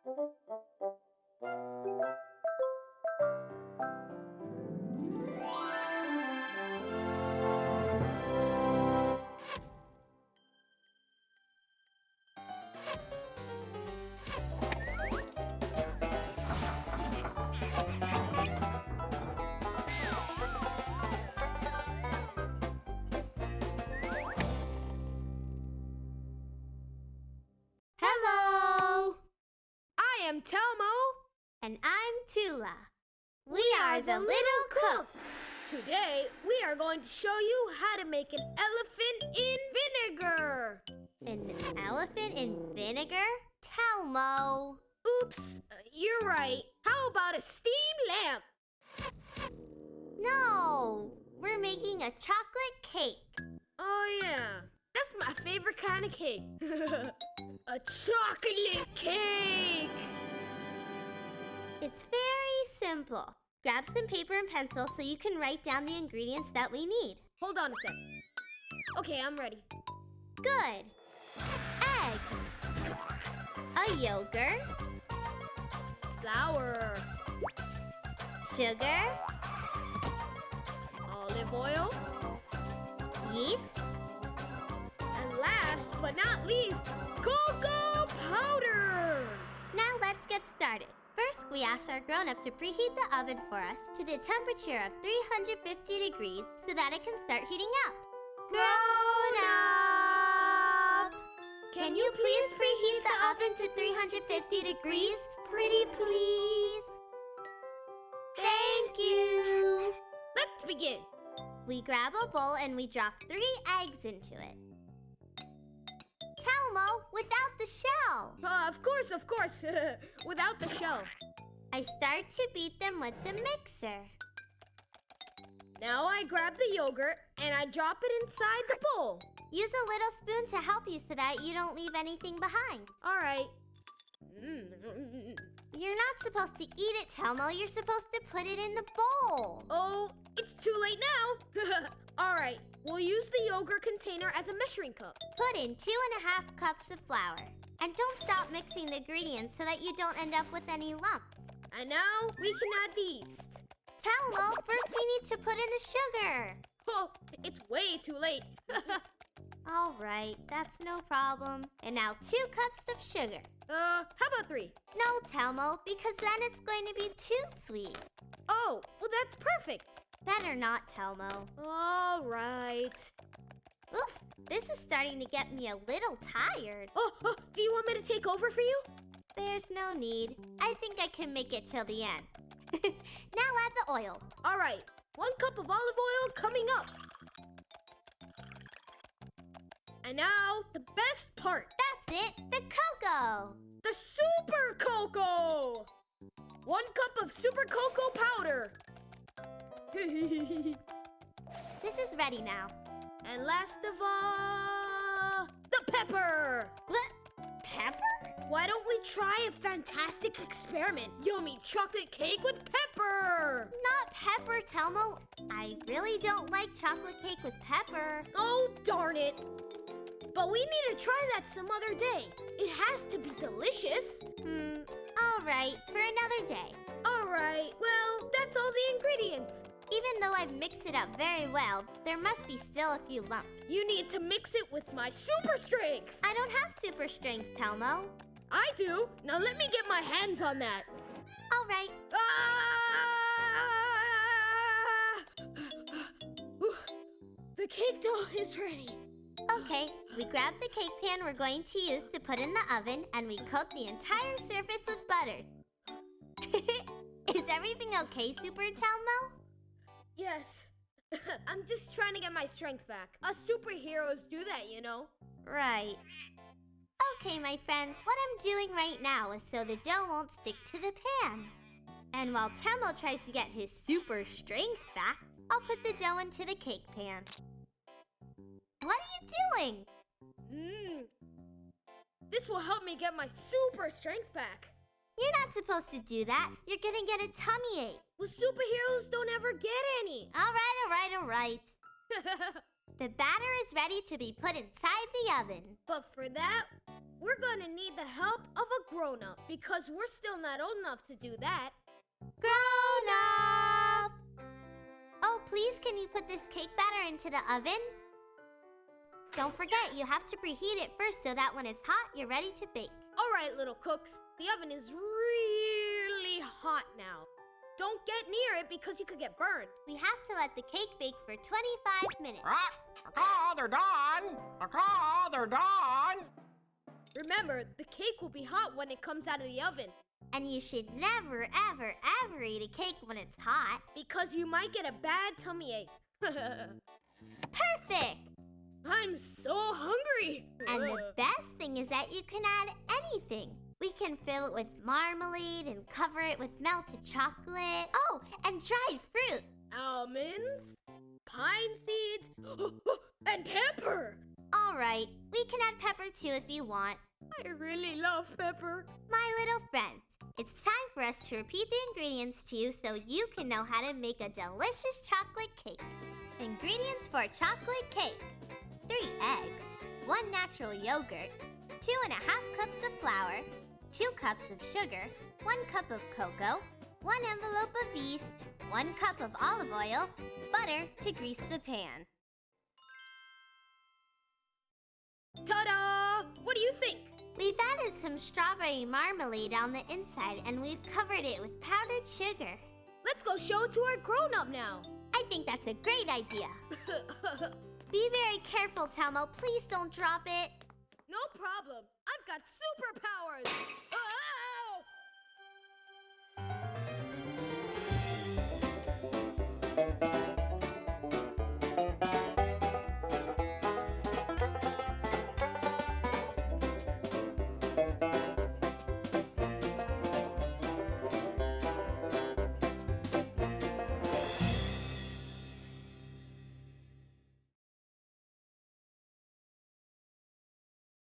Hello! I am Telmo. And I'm Tula. We are the Little Cooks. Today, we are going to show you how to make an elephant in vinegar. An elephant in vinegar? Telmo. Oops, you're right. How about a steam lamp? No, we're making a chocolate cake. Oh, yeah. That's my favorite kind of cake. A chocolate cake! It's very simple. Grab some paper and pencil so you can write down the ingredients that we need. Hold on a sec. Okay, I'm ready. Good. Eggs. A yogurt. Flour. Sugar. Olive oil. Yeast. And last but not least, cocoa powder! Now let's get started. First, we ask our grown-up to preheat the oven for us to the temperature of 350 degrees so that it can start heating up. Grown-up! Can you please preheat the oven to 350 degrees? Pretty please? Thank you! Let's begin. We grab a bowl and we drop 3 eggs into it. Telmo, without the shell. Of course. Without the shell. I start to beat them with the mixer. Now I grab the yogurt and I drop it inside the bowl. Use a little spoon to help you so that you don't leave anything behind. All right. You're not supposed to eat it, Telmo. You're supposed to put it in the bowl. Oh, it's too late now. All right, we'll use the yogurt container as a measuring cup. Put in 2.5 cups of flour. And don't stop mixing the ingredients so that you don't end up with any lumps. And now we can add the yeast. Telmo, first we need to put in the sugar. Oh, it's way too late. All right, that's no problem. And now 2 cups of sugar. How about 3? No, Telmo, because then it's going to be too sweet. Oh, well, that's perfect. Better not, Telmo. All right. Oof, this is starting to get me a little tired. Oh, do you want me to take over for you? There's no need. I think I can make it till the end. Now add the oil. All right, 1 cup of olive oil coming up. And now, the best part. That's it, the cocoa. The super cocoa. 1 cup of super cocoa powder. This is ready now. And last of all, the pepper. What? Pepper? Why don't we try a fantastic experiment? Yummy chocolate cake with pepper. Not pepper, Telmo. I really don't like chocolate cake with pepper. Oh, darn it. But we need to try that some other day. It has to be delicious. All right, for another day. All right, well, that's all the ingredients. Even though I've mixed it up very well, there must be still a few lumps. You need to mix it with my super strength. I don't have super strength, Telmo. I do. Now let me get my hands on that. All right. The cake dough is ready. Okay, we grab the cake pan we're going to use to put in the oven and we coat the entire surface with butter. Is everything okay, Super Telmo? Yes. I'm just trying to get my strength back. Us superheroes do that, you know. Right. Okay, my friends, what I'm doing right now is so the dough won't stick to the pan. And while Telmo tries to get his super strength back, I'll put the dough into the cake pan. What are you doing? This will help me get my super strength back. You're not supposed to do that. You're gonna get a tummy ache. Well, superheroes don't ever get any. All right. The batter is ready to be put inside the oven. But for that, we're gonna need the help of a grown-up because we're still not old enough to do that. Grown up! Oh, please, can you put this cake batter into the oven? Don't forget, you have to preheat it first so that when it's hot, you're ready to bake. All right, little cooks, the oven is really hot now. Don't get near it because you could get burned. We have to let the cake bake for 25 minutes. They're done! They're done! Remember, the cake will be hot when it comes out of the oven. And you should never, ever, ever eat a cake when it's hot. Because you might get a bad tummy ache. Perfect! I'm so hungry! And the best thing is that you can add anything. We can fill it with marmalade and cover it with melted chocolate. Oh, and dried fruit. Almonds, pine seeds, and pepper! All right, we can add pepper too if you want. I really love pepper. My little friends, it's time for us to repeat the ingredients to you so you can know how to make a delicious chocolate cake. Ingredients for chocolate cake: 3 eggs, 1 natural yogurt, 2½ cups of flour, 2 cups of sugar, 1 cup of cocoa, 1 envelope of yeast, 1 cup of olive oil, butter to grease the pan. Ta-da! What do you think? We've added some strawberry marmalade on the inside and we've covered it with powdered sugar. Let's go show it to our grown-up now. I think that's a great idea. Be very careful, Telmo. Please don't drop it. No problem. I've got superpowers.